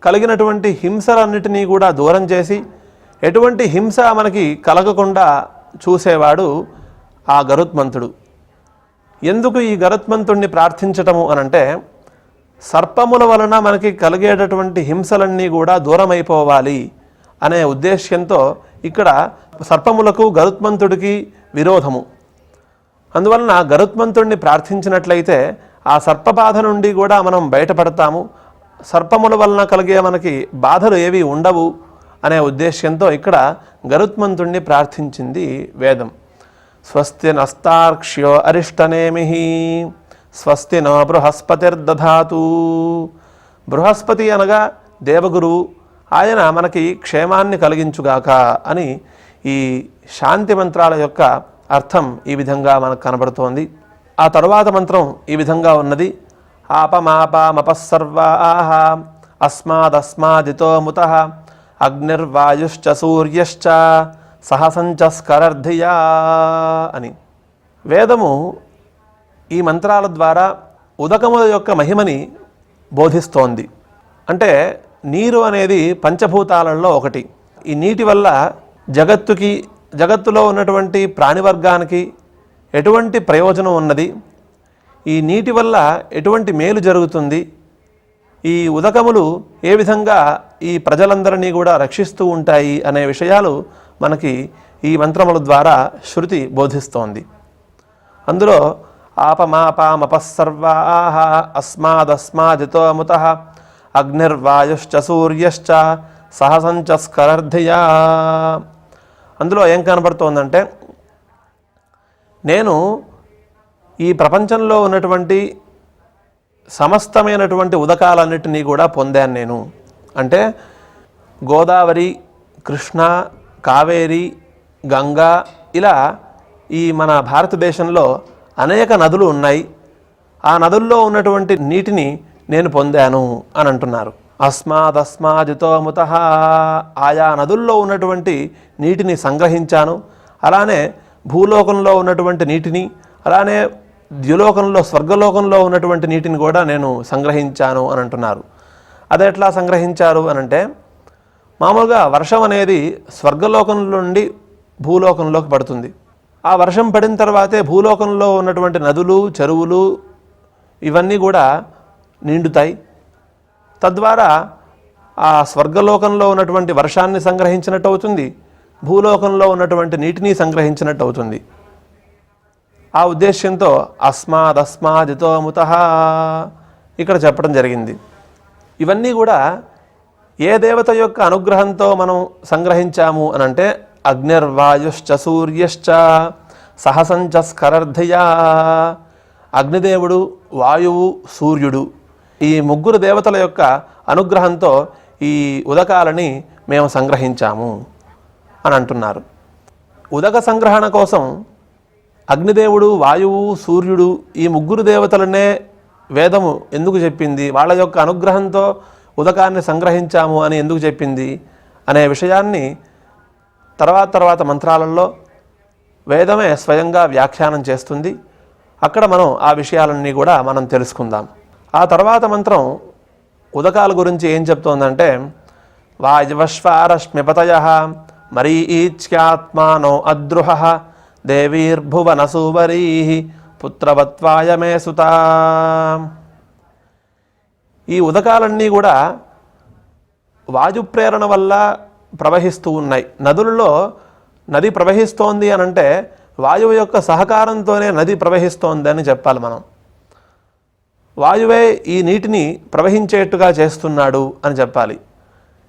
కలిగినటువంటి హింసలన్నిటినీ కూడా దూరం చేసి ఎటువంటి హింస మనకి కలగకుండా చూసేవాడు ఆ గరుత్మంతుడు. ఎందుకు ఈ గరుత్మంతుడిని ప్రార్థించటము అనంటే, సర్పముల వలన మనకి కలిగేటటువంటి హింసలన్నీ కూడా దూరమైపోవాలి అనే ఉద్దేశ్యంతో ఇక్కడ సర్పములకు గరుత్మంతుడికి విరోధము. అందువలన గరుత్మంతుడిని ప్రార్థించినట్లయితే ఆ సర్పబాధ నుండి కూడా మనం బయటపడతాము. సర్పముల వలన కలిగే మనకి బాధలు ఏవి ఉండవు అనే ఉద్దేశ్యంతో ఇక్కడ గరుత్మంతుడిని ప్రార్థించింది వేదం. స్వస్తి నస్తార్క్ష్యో అరిష్టనేమిః, స్వస్తి నో బృహస్పతిర్దధాతు. బృహస్పతి అనగా దేవగురువు, ఆయన మనకి క్షేమాన్ని కలిగించుగాక అని ఈ శాంతి మంత్రాల యొక్క అర్థం ఈ విధంగా మనకు కనబడుతోంది. ఆ తరువాత మంత్రం ఈ విధంగా ఉన్నది. ఆపమాపామపస్సర్వాః అస్మాదస్మాదితో ముతః అగ్నిర్వాయుశ్చ సూర్యశ్చ సహసంచ స్కరర్ధియా అని. వేదము ఈ మంత్రాల ద్వారా ఉదకముల యొక్క మహిమని బోధిస్తోంది. అంటే నీరు అనేది పంచభూతాలలో ఒకటి. ఈ నీటి వల్ల జగత్తులో ఉన్నటువంటి ప్రాణివర్గానికి ఎటువంటి ప్రయోజనం ఉన్నది, ఈ నీటి వల్ల ఎటువంటి మేలు జరుగుతుంది, ఈ ఉదకములు ఏ విధంగా ఈ ప్రజలందరినీ కూడా రక్షిస్తూ ఉంటాయి అనే విషయాలు మనకి ఈ మంత్రముల ద్వారా శృతి బోధిస్తోంది. అందులో ఆపమాపామపస్సర్వాః అస్మాదస్మాదితోముతః అగ్నిర్వాయుశ్చ సూర్యశ్చ సహసంచ స్కరర్ధియా. అందులో ఏం కనబడుతోందంటే, నేను ఈ ప్రపంచంలో ఉన్నటువంటి సమస్తమైనటువంటి ఉదకాలన్నిటినీ కూడా పొందాను నేను. అంటే గోదావరి, కృష్ణ, కావేరి, గంగా, ఇలా ఈ మన భారతదేశంలో అనేక నదులు ఉన్నాయి. ఆ నదుల్లో ఉన్నటువంటి నీటిని నేను పొందాను అని అంటున్నారు. అస్మాదస్మాదితోముతః, ఆయా నదుల్లో ఉన్నటువంటి నీటిని సంగ్రహించాను. అలానే భూలోకంలో ఉన్నటువంటి నీటిని, అలానే ద్యులోకంలో స్వర్గలోకంలో ఉన్నటువంటి నీటిని కూడా నేను సంగ్రహించాను అని అంటున్నారు. అది ఎట్లా సంగ్రహించారు అనంటే, మామూలుగా వర్షం అనేది స్వర్గలోకం నుండి భూలోకంలోకి పడుతుంది. ఆ వర్షం పడిన తర్వాతే భూలోకంలో ఉన్నటువంటి నదులు, చెరువులు ఇవన్నీ కూడా నిండుతాయి. తద్వారా ఆ స్వర్గలోకంలో ఉన్నటువంటి వర్షాన్ని సంగ్రహించినట్టు అవుతుంది, భూలోకంలో ఉన్నటువంటి నీటిని సంగ్రహించినట్టు అవుతుంది. ఆ ఉద్దేశ్యంతో అస్మాదస్మాదితోముతః ఇక్కడ చెప్పడం జరిగింది. ఇవన్నీ కూడా ఏ దేవత యొక్క అనుగ్రహంతో మనం సంగ్రహించాము అనంటే, అగ్నిర్వాయుశ్చ సూర్యశ్చ సహసంచ స్కరర్ధియా. అగ్నిదేవుడు, వాయువు, సూర్యుడు, ఈ ముగ్గురు దేవతల యొక్క అనుగ్రహంతో ఈ ఉదకాలని మేము సంగ్రహించాము అని అంటున్నారు. ఉదక సంగ్రహణ కోసం అగ్నిదేవుడు, వాయువు, సూర్యుడు, ఈ ముగ్గురు దేవతలనే వేదము ఎందుకు చెప్పింది, వాళ్ళ యొక్క అనుగ్రహంతో ఉదకాన్ని సంగ్రహించాము అని ఎందుకు చెప్పింది అనే విషయాన్ని తర్వాత మంత్రాలలో వేదమే స్వయంగా వ్యాఖ్యానం చేస్తుంది. అక్కడ మనం ఆ విషయాలన్నీ కూడా మనం తెలుసుకుందాం. ఆ తర్వాత మంత్రం ఉదకాల గురించి ఏం చెప్తోందంటే, వాయువశ్వారశ్మిపతయః మరీచ్యాత్మానో అద్రుహః దేవీర్భువనసూవరీః పుత్రవత్వాయ మే సుతా. ఈ ఉదకాలన్నీ కూడా వాయుప్రేరణ వల్ల ప్రవహిస్తూ ఉన్నాయి. నదులలో నది ప్రవహిస్తోంది అనంటే వాయువు యొక్క సహకారంతోనే నది ప్రవహిస్తోంది అని చెప్పాలి మనం. వాయువే ఈ నీటిని ప్రవహించేట్టుగా చేస్తున్నాడు అని చెప్పాలి.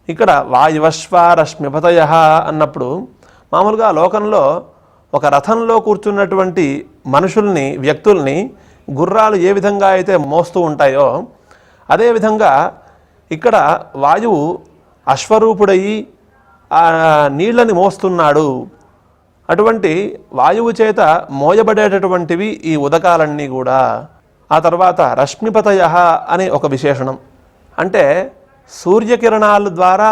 ఇక్కడ వాయువశ్వారశ్మిపతయః అన్నప్పుడు మామూలుగా లోకంలో ఒక రథంలో కూర్చున్నటువంటి మనుషుల్ని, వ్యక్తుల్ని గుర్రాలు ఏ విధంగా అయితే మోస్తూ ఉంటాయో అదేవిధంగా ఇక్కడ వాయువు అశ్వరూపుడయి ఆ నీళ్ళని మోస్తున్నాడు. అటువంటి వాయువు చేత మోయబడేటటువంటివి ఈ ఉదకాలన్నీ కూడా. ఆ తర్వాత రశ్మిపతయః అనే ఒక విశేషణం. అంటే సూర్యకిరణాల ద్వారా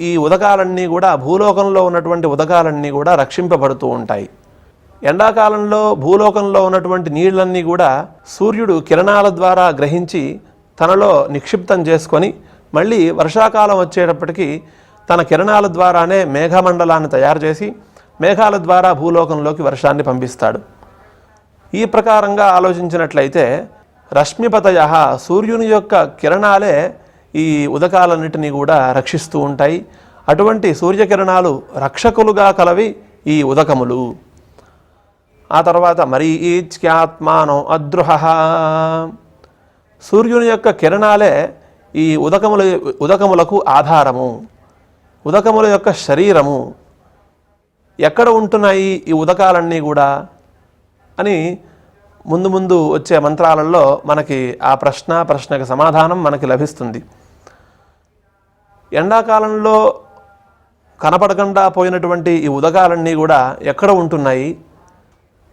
ఈ ఉదకాలన్నీ కూడా, భూలోకంలో ఉన్నటువంటి ఉదకాలన్నీ కూడా రక్షింపబడుతూ ఉంటాయి. ఎండాకాలంలో భూలోకంలో ఉన్నటువంటి నీళ్ళన్నీ కూడా సూర్యుడు కిరణాల ద్వారా గ్రహించి తనలో నిక్షిప్తం చేసుకొని మళ్ళీ వర్షాకాలం వచ్చేటప్పటికి తన కిరణాల ద్వారానే మేఘమండలాన్ని తయారు చేసి మేఘాల ద్వారా భూలోకంలోకి వర్షాన్ని పంపిస్తాడు. ఈ ప్రకారంగా ఆలోచించినట్లయితే రశ్మిపతయః, సూర్యుని యొక్క కిరణాలే ఈ ఉదకాలన్నిటినీ కూడా రక్షిస్తూ ఉంటాయి. అటువంటి సూర్యకిరణాలు రక్షకులుగా కలవి ఈ ఉదకములు. ఆ తర్వాత మరీచ్యాత్మానో అద్రుహః, సూర్యుని యొక్క కిరణాలే ఈ ఉదకములకు ఆధారము, ఉదకముల యొక్క శరీరము. ఎక్కడ ఉంటున్నాయి ఈ ఉదకాలన్నీ కూడా అని ముందు వచ్చే మంత్రాలలో మనకి ఆ ప్రశ్నకు సమాధానం మనకి లభిస్తుంది. ఎండాకాలంలో కనపడకుండా పోయినటువంటి ఈ ఉదకాలన్నీ కూడా ఎక్కడ ఉంటున్నాయి,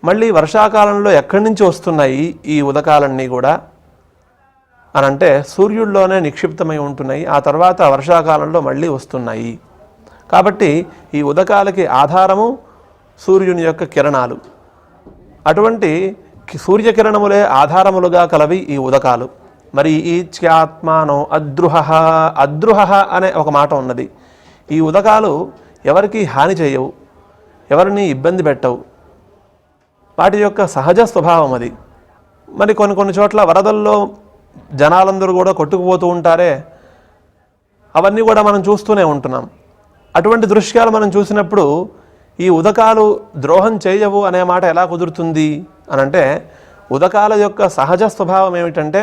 మళ్ళీ వర్షాకాలంలో ఎక్కడి నుంచి వస్తున్నాయి ఈ ఉదకాలన్నీ కూడా అనంటే సూర్యుడిలోనే నిక్షిప్తమై ఉంటున్నాయి. ఆ తర్వాత వర్షాకాలంలో మళ్ళీ వస్తున్నాయి. కాబట్టి ఈ ఉదకాలకి ఆధారము సూర్యుని యొక్క కిరణాలు. అటువంటి సూర్యకిరణములే ఆధారములుగా కలవి ఈ ఉదకాలు. మరి ఈ చ్యాత్మానో అద్రుహ, అద్రుహ అనే ఒక మాట ఉన్నది. ఈ ఉదకాలు ఎవరికి హాని చేయవు, ఎవరిని ఇబ్బంది పెట్టవు, వాటి యొక్క సహజ స్వభావం అది. మరి కొన్ని చోట్ల వరదల్లో జనాలందరూ కూడా కొట్టుకుపోతూ ఉంటారే, అవన్నీ కూడా మనం చూస్తూనే ఉంటున్నాం. అటువంటి దృశ్యాలు మనం చూసినప్పుడు ఈ ఉదకాలు ద్రోహం చేయవు అనే మాట ఎలా కుదురుతుంది అనంటే, ఉదకాల యొక్క సహజ స్వభావం ఏమిటంటే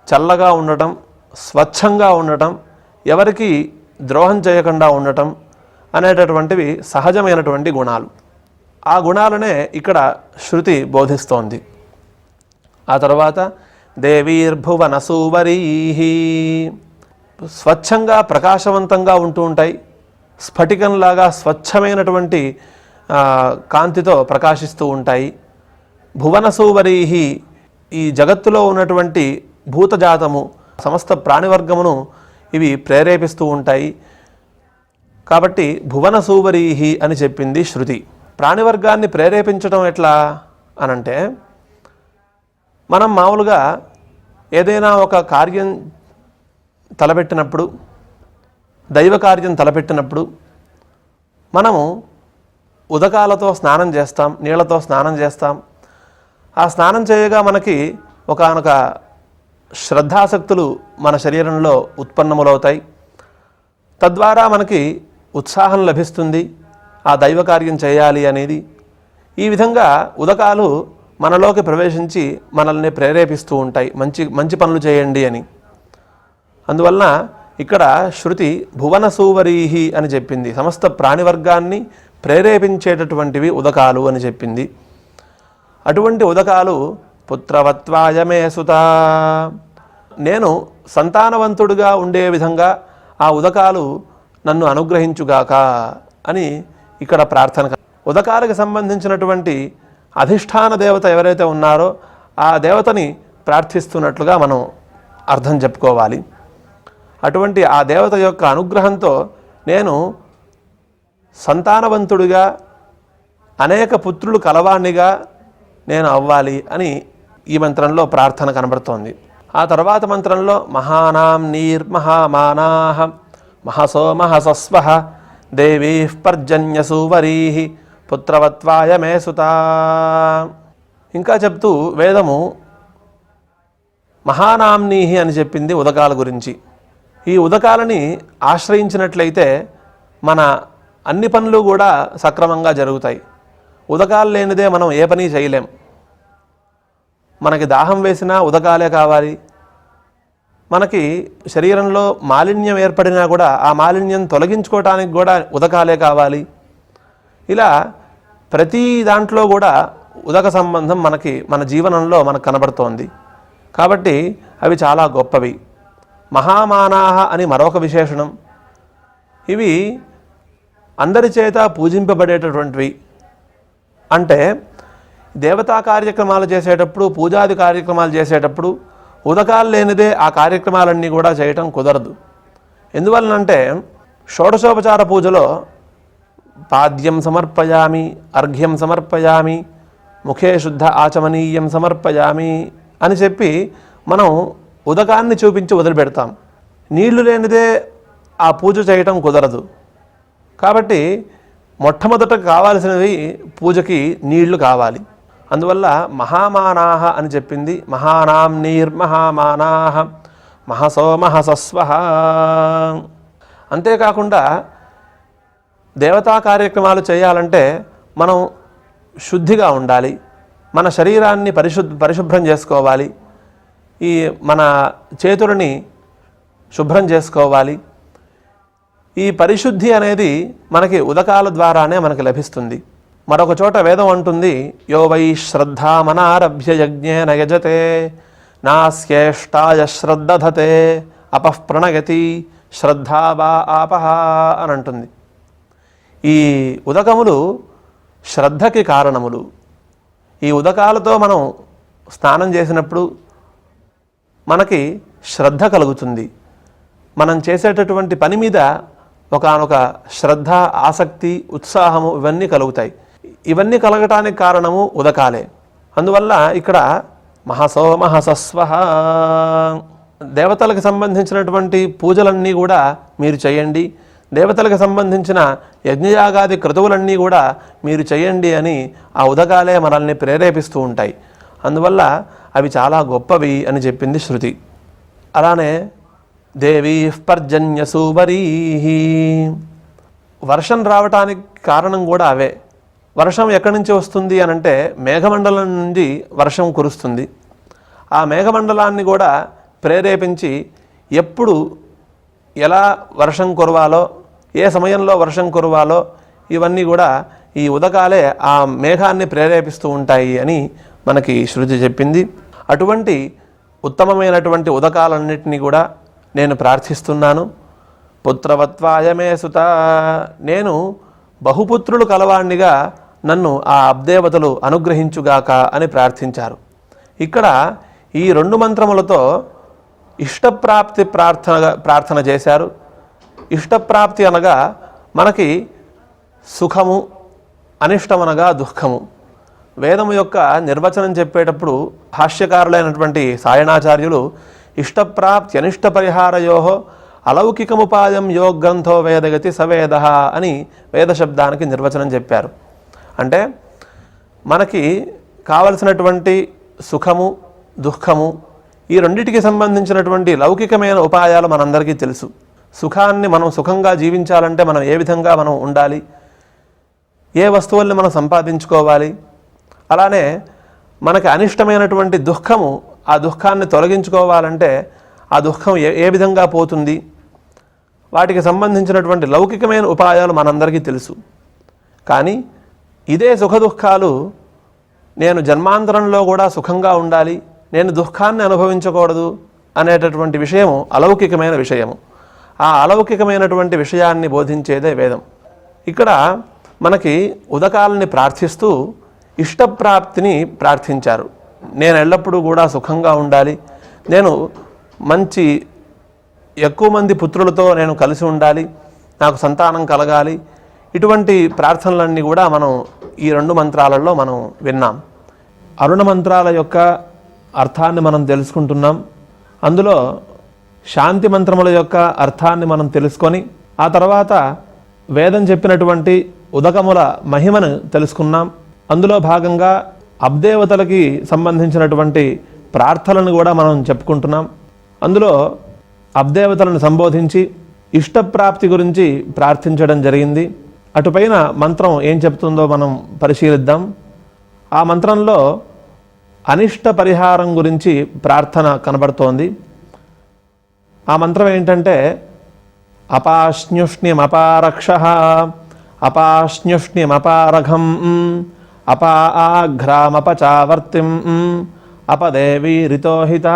చల్లగా ఉండటం, స్వచ్ఛంగా ఉండటం, ఎవరికి ద్రోహం చేయకుండా ఉండటం అనేటటువంటివి సహజమైనటువంటి గుణాలు. ఆ గుణాలనే ఇక్కడ శృతి బోధిస్తోంది. ఆ తర్వాత దేవీర్భువన సూవరీహి, స్వచ్ఛంగా ప్రకాశవంతంగా ఉంటూ ఉంటాయి, స్ఫటికంలాగా స్వచ్ఛమైనటువంటి కాంతితో ప్రకాశిస్తూ ఉంటాయి. భువన సూవరీహి, ఈ జగత్తులో ఉన్నటువంటి భూతజాతము సమస్త ప్రాణివర్గమును ఇవి ప్రేరేపిస్తూ ఉంటాయి. కాబట్టి భువన సూవరీహి అని చెప్పింది శృతి. ప్రాణివర్గాన్ని ప్రేరేపించడం ఎట్లా అనంటే, మనం మామూలుగా ఏదైనా ఒక కార్యం తలపెట్టినప్పుడు, దైవ కార్యం తలపెట్టినప్పుడు మనము ఉదకాలతో స్నానం చేస్తాం, నీళ్లతో స్నానం చేస్తాం. ఆ స్నానం చేయగా మనకి ఒకానొక శ్రద్ధాసక్తులు మన శరీరంలో ఉత్పన్నములవుతాయి. తద్వారా మనకి ఉత్సాహం లభిస్తుంది ఆ దైవ కార్యం చేయాలి అనేది. ఈ విధంగా ఉదకాలు మనలోకి ప్రవేశించి మనల్ని ప్రేరేపిస్తూ ఉంటాయి, మంచి పనులు చేయండి అని. అందువలన ఇక్కడ శృతి భువన సూవరీహి అని చెప్పింది. సమస్త ప్రాణివర్గాన్ని ప్రేరేపించేటటువంటివి ఉదకాలు అని చెప్పింది. అటువంటి ఉదకాలు పుత్రవత్వాయమే సుత, నేను సంతానవంతుడుగా ఉండే విధంగా ఆ ఉదకాలు నన్ను అనుగ్రహించుగాక అని ఇక్కడ ప్రార్థన. ఉదకాలకు సంబంధించినటువంటి అధిష్టాన దేవత ఎవరైతే ఉన్నారో ఆ దేవతని ప్రార్థిస్తున్నట్లుగా మనం అర్థం చెప్పుకోవాలి. అటువంటి ఆ దేవత యొక్క అనుగ్రహంతో నేను సంతానవంతుడిగా, అనేక పుత్రులు కలవాణ్ణిగా నేను అవ్వాలి అని ఈ మంత్రంలో ప్రార్థన కనబడుతోంది. ఆ తర్వాత మంత్రంలో మహానాం నీర్మహామానాః మహసో మహసస్వః దేవీః పర్జన్యసూవరీః పుత్రవత్వాయ మే సుతా. ఇంకా చెప్తూ వేదము మహానాంనీహి అని చెప్పింది ఉదకాల గురించి. ఈ ఉదకాలని ఆశ్రయించినట్లయితే మన అన్ని పనులు కూడా సక్రమంగా జరుగుతాయి. ఉదకాలు లేనిదే మనం ఏ పని చేయలేం. మనకి దాహం వేసినా ఉదకాలే కావాలి. మనకి శరీరంలో మాలిన్యం ఏర్పడినా కూడా ఆ మాలిన్యం తొలగించుకోవటానికి కూడా ఉదకాలే కావాలి. ఇలా ప్రతి దాంట్లో కూడా ఉదక సంబంధం మన జీవనంలో మనకు కనబడుతోంది. కాబట్టి అవి చాలా గొప్పవి. మహామానాహ అని మరొక విశేషణం. ఇవి అందరి చేత పూజింపబడేటటువంటివి. అంటే దేవతా కార్యక్రమాలు చేసేటప్పుడు, పూజాది కార్యక్రమాలు చేసేటప్పుడు ఉదకాలు లేనిదే ఆ కార్యక్రమాలన్నీ కూడా చేయటం కుదరదు. ఎందువలనంటే షోడశోపచార పూజలో పాద్యం సమర్పయామి, అర్ఘ్యం సమర్పయామి, ముఖే శుద్ధ ఆచమనీయం సమర్పయామి అని చెప్పి మనం ఉదకాన్ని చూపించి వదిలిపెడతాం. నీళ్లు లేనిదే ఆ పూజ చేయటం కుదరదు. కాబట్టి మొట్టమొదట కావాల్సినవి పూజకి నీళ్లు కావాలి. అందువల్ల మహామానాహ అని చెప్పింది. మహానాం నీర్మహామానాహ మహసో మహసస్వః. అంతేకాకుండా దేవతా కార్యక్రమాలు చేయాలంటే మనం శుద్ధిగా ఉండాలి. మన శరీరాన్ని పరిశుభ్రం చేసుకోవాలి. ఈ మన చేతులని శుభ్రం చేసుకోవాలి. ఈ పరిశుద్ధి అనేది మనకి ఉదకాల ద్వారానే మనకి లభిస్తుంది. మరొక చోట వేదం అంటుంది, యో వై శ్రద్ధామనారభ్య యజ్ఞేన యజతే నాస్యేష్టాయ శ్రద్ధధతే అపః ప్రణయతి శ్రద్ధా వా ఆపహ అని అంటుంది. ఈ ఉదకములు శ్రద్ధకి కారణములు. ఈ ఉదకాలతో మనం స్నానం చేసినప్పుడు మనకి శ్రద్ధ కలుగుతుంది. మనం చేసేటటువంటి పని మీద ఒకానొక శ్రద్ధ, ఆసక్తి, ఉత్సాహము ఇవన్నీ కలుగుతాయి. ఇవన్నీ కలగటానికి కారణము ఉదకాలే. అందువల్ల ఇక్కడ మహసో మహసస్వహ, దేవతలకు సంబంధించినటువంటి పూజలన్నీ కూడా మీరు చేయండి, దేవతలకు సంబంధించిన యజ్ఞయాగాది క్రతువులన్నీ కూడా మీరు చేయండి అని ఆ ఉదకాలే మనల్ని ప్రేరేపిస్తూ ఉంటాయి. అందువల్ల అవి చాలా గొప్పవి అని చెప్పింది శృతి. అలానే దేవీ పర్జన్యసూవరీః, వర్షం రావటానికి కారణం కూడా అవే. వర్షం ఎక్కడి నుంచి వస్తుంది అని అంటే మేఘమండలం నుండి వర్షం కురుస్తుంది. ఆ మేఘమండలాన్ని కూడా ప్రేరేపించి ఎప్పుడు ఎలా వర్షం కురవాలో, ఏ సమయంలో వర్షం కురవాలో ఇవన్నీ కూడా ఈ ఉదకాలే ఆ మేఘాన్ని ప్రేరేపిస్తూ ఉంటాయి అని మనకి శృతి చెప్పింది. అటువంటి ఉత్తమమైనటువంటి ఉదకాలన్నింటినీ కూడా నేను ప్రార్థిస్తున్నాను. పుత్రవత్వాయమే సుత, నేను బహుపుత్రులు కలవాణ్ణిగా నన్ను ఆ అబ్దేవతలు అనుగ్రహించుగాక అని ప్రార్థించారు. ఇక్కడ ఈ 2 మంత్రములతో ఇష్టప్రాప్తి ప్రార్థన చేశారు. ఇష్టప్రాప్తి అనగా మనకి సుఖము, అనిష్టమనగా దుఃఖము. వేదము యొక్క నిర్వచనం చెప్పేటప్పుడు భాష్యకారులైనటువంటి సాయణాచార్యులు ఇష్టప్రాప్తి అనిష్ట పరిహారయో అలౌకికముపాయం యోగ్రంథో వేదగతి సవేద అని వేద శబ్దానికి నిర్వచనం చెప్పారు. అంటే మనకి కావలసినటువంటి సుఖము, దుఃఖము ఈ రెండిటికి సంబంధించినటువంటి లౌకికమైన ఉపాయాలు మనందరికీ తెలుసు. సుఖాన్ని మనం సుఖంగా జీవించాలంటే మనం ఏ విధంగా మనం ఉండాలి, ఏ వస్తువుల్ని మనం సంపాదించుకోవాలి, అలానే మనకి అనిష్టమైనటువంటి దుఃఖము, ఆ దుఃఖాన్ని తొలగించుకోవాలంటే ఆ దుఃఖం ఏ విధంగా పోతుంది, వాటికి సంబంధించినటువంటి లౌకికమైన ఉపాయాలు మనందరికీ తెలుసు. కానీ ఇదే సుఖ దుఃఖాలు నేను జన్మాంతరంలో కూడా సుఖంగా ఉండాలి, నేను దుఃఖాన్ని అనుభవించకూడదు అనేటటువంటి విషయము అలౌకికమైన విషయము. ఆ అలౌకికమైనటువంటి విషయాన్ని బోధించేదే వేదం. ఇక్కడ మనకి ఉదకాలని ప్రార్థిస్తూ ఇష్టప్రాప్తిని ప్రార్థించారు. నేను ఎల్లప్పుడూ కూడా సుఖంగా ఉండాలి, నేను మంచి ఎక్కువ మంది పుత్రులతో నేను కలిసి ఉండాలి, నాకు సంతానం కలగాలి, ఇటువంటి ప్రార్థనలన్నీ కూడా మనం ఈ 2 మంత్రాలలో మనం విన్నాం. అరుణ మంత్రాల యొక్క అర్థాన్ని మనం తెలుసుకుంటున్నాం. అందులో శాంతి మంత్రముల యొక్క అర్థాన్ని మనం తెలుసుకొని ఆ తర్వాత వేదం చెప్పినటువంటి ఉదకముల మహిమను తెలుసుకున్నాం. అందులో భాగంగా అబ్దేవతలకి సంబంధించినటువంటి ప్రార్థనలను కూడా మనం చెప్పుకుంటున్నాం. అందులో అబ్దేవతలను సంబోధించి ఇష్టప్రాప్తి గురించి ప్రార్థించడం జరిగింది. అటుపైన మంత్రం ఏం చెప్తుందో మనం పరిశీలిద్దాం. ఆ మంత్రంలో అనిష్ట పరిహారం గురించి ప్రార్థన కనబడుతోంది. ఆ మంత్రం ఏంటంటే అపాశ్నుష్ణ్యమపారక్షః అపాశ్నుష్ణ్యమపారఘం అపాఘ్రామపచావర్తిం అపదేవీ రితోహిత.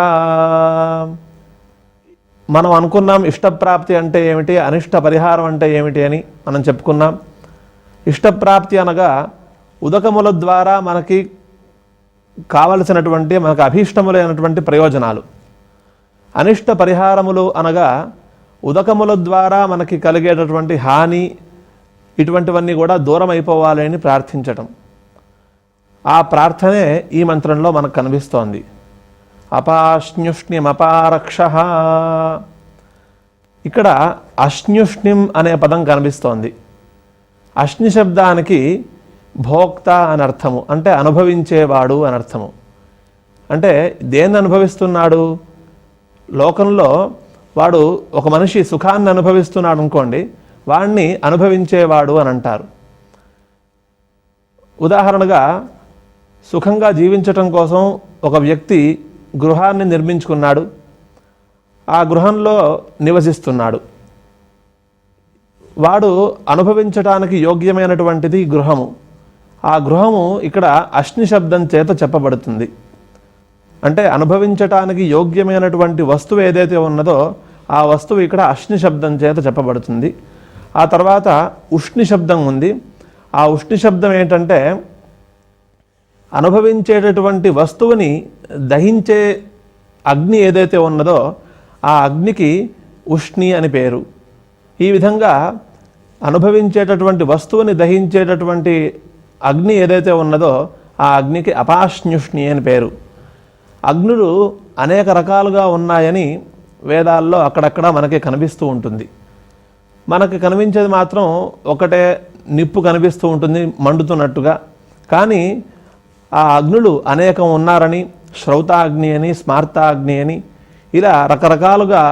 మనం అనుకున్నాం ఇష్టప్రాప్తి అంటే ఏమిటి, అనిష్ట పరిహారం అంటే ఏమిటి అని మనం చెప్పుకున్నాం. ఇష్టప్రాప్తి అనగా ఉదకముల ద్వారా మనకి కావలసినటువంటి మనకు అభీష్టములైనటువంటి ప్రయోజనాలు. అనిష్ట పరిహారములు అనగా ఉదకముల ద్వారా మనకి కలిగేటటువంటి హాని, ఇటువంటివన్నీ కూడా దూరం అయిపోవాలి అని ప్రార్థించటం. ఆ ప్రార్థనే ఈ మంత్రంలో మనకు కనిపిస్తోంది. అపాశ్నుష్ణ్యమపారక్షః, ఇక్కడ అశ్నుష్ణ్యం అనే పదం కనిపిస్తోంది. అశ్ని శబ్దానికి భోక్త అని అర్థము, అంటే అనుభవించేవాడు అని అర్థము. అంటే దేన్ని అనుభవిస్తున్నాడు? లోకంలో వాడు ఒక మనిషి సుఖాన్ని అనుభవిస్తున్నాడు అనుకోండి, వాణ్ణి అనుభవించేవాడు అని అంటారు. ఉదాహరణగా సుఖంగా జీవించటం కోసం ఒక వ్యక్తి గృహాన్ని నిర్మించుకున్నాడు, ఆ గృహంలో నివసిస్తున్నాడు. వాడు అనుభవించటానికి యోగ్యమైనటువంటిది గృహము. ఆ గృహము ఇక్కడ అశ్ని శబ్దం చేత చెప్పబడుతుంది. అంటే అనుభవించటానికి యోగ్యమైనటువంటి వస్తువు ఏదైతే ఉన్నదో ఆ వస్తువు ఇక్కడ అశ్ని శబ్దం చేత చెప్పబడుతుంది. ఆ తర్వాత ఉష్ణి శబ్దం ఉంది. ఆ ఉష్ణి శబ్దం ఏంటంటే అనుభవించేటటువంటి వస్తువుని దహించే అగ్ని ఏదైతే ఉన్నదో ఆ అగ్నికి ఉష్ణి అని పేరు. ఈ విధంగా అనుభవించేటటువంటి వస్తువుని దహించేటటువంటి అగ్ని ఏదైతే ఉన్నదో ఆ అగ్నికి అపాశ్నుష్ణి అని పేరు. అగ్నులు అనేక రకాలుగా ఉన్నాయని వేదాల్లో అక్కడక్కడ మనకి కనిపిస్తూ ఉంటుంది. మనకి కనిపించేది మాత్రం ఒకటే నిప్పు కనిపిస్తూ ఉంటుంది మండుతున్నట్టుగా. కానీ ఆ అగ్నులు అనేకం ఉన్నారని, శ్రౌతాగ్ని అని, స్మార్తాగ్ని అని, ఇలా రకరకాలుగా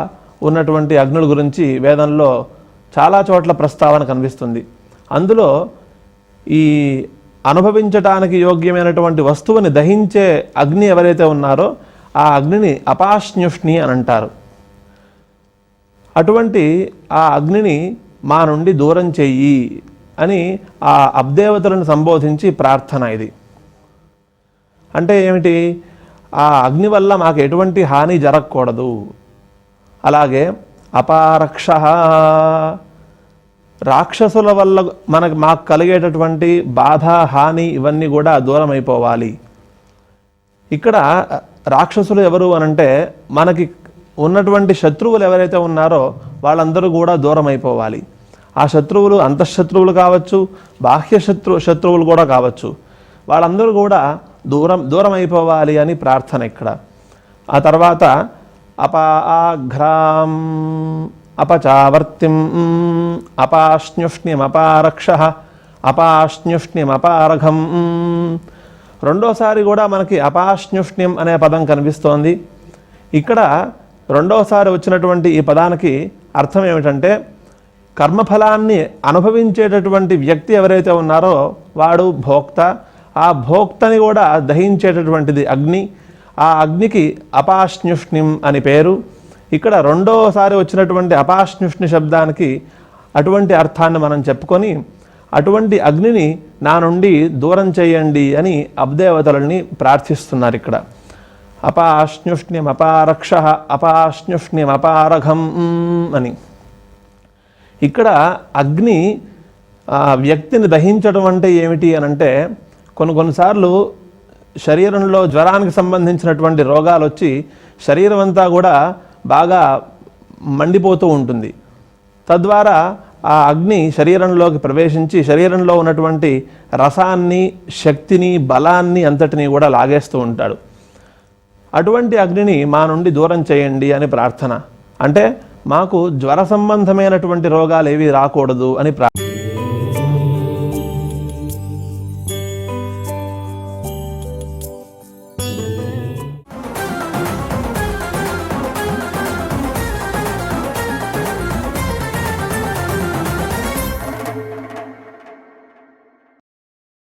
ఉన్నటువంటి అగ్నుల గురించి వేదంలో చాలా చోట్ల ప్రస్తావన కనిపిస్తుంది. అందులో ఈ అనుభవించటానికి యోగ్యమైనటువంటి వస్తువుని దహించే అగ్ని ఎవరైతే ఉన్నారో ఆ అగ్నిని అపాశ్నుష్ణి అని అంటారు. అటువంటి ఆ అగ్నిని మా నుండి దూరం చెయ్యి అని ఆ అబ్దేవతలను సంబోధించి ప్రార్థన ఇది. అంటే ఏమిటి? ఆ అగ్ని వల్ల మాకు ఎటువంటి హాని జరగకూడదు. అలాగే అపారక్ష, రాక్షసుల వల్ల మాకు కలిగేటటువంటి బాధ, హాని ఇవన్నీ కూడా దూరం అయిపోవాలి. ఇక్కడ రాక్షసులు ఎవరు అనంటే మనకి ఉన్నటువంటి శత్రువులు ఎవరైతే ఉన్నారో వాళ్ళందరూ కూడా దూరం అయిపోవాలి. ఆ శత్రువులు అంతఃశత్రువులు కావచ్చు, బాహ్య శత్రువులు కూడా కావచ్చు. వాళ్ళందరూ కూడా దూరం అయిపోవాలి అని ప్రార్థన ఇక్కడ. ఆ తర్వాత అపాఘ్రాం అపచావర్తిం అపాశ్నుష్ణ్యమపారక్ష అపాశ్నుష్ణ్యమపారఘం. రెండోసారి కూడా మనకి అపాశ్నుష్ణ్యం అనే పదం కనిపిస్తోంది. ఇక్కడ రెండోసారి వచ్చినటువంటి ఈ పదానికి అర్థం ఏమిటంటే కర్మఫలాన్ని అనుభవించేటటువంటి వ్యక్తి ఎవరైతే ఉన్నారో వాడు భోక్త. ఆ భోక్తని కూడా దహించేటటువంటిది అగ్ని. ఆ అగ్నికి అపాశ్నుష్ణ్యం అని పేరు. ఇక్కడ రెండోసారి వచ్చినటువంటి అపాశ్నుష్ణి శబ్దానికి అటువంటి అర్థాన్ని మనం చెప్పుకొని అటువంటి అగ్నిని నా నుండి దూరం చేయండి అని అబ్దేవతలని ప్రార్థిస్తున్నారు ఇక్కడ. అపాశ్నుష్ణ్యం అపారక్ష అపాశ్నుష్ణ్యం అపారఘం అని. ఇక్కడ అగ్ని వ్యక్తిని దహించడం అంటే ఏమిటి అనంటే కొన్నిసార్లు శరీరంలో జ్వరానికి సంబంధించినటువంటి రోగాలు వచ్చి శరీరం అంతా కూడా బాగా మండిపోతూ ఉంటుంది. తద్వారా ఆ అగ్ని శరీరంలోకి ప్రవేశించి శరీరంలో ఉన్నటువంటి రసాన్ని, శక్తిని, బలాన్ని అంతటినీ కూడా లాగేస్తూ ఉంటాడు. అటువంటి అగ్నిని మా నుండి దూరం చేయండి అని ప్రార్థన. అంటే మాకు జ్వర సంబంధమైనటువంటి రోగాలు ఏవి రాకూడదు అని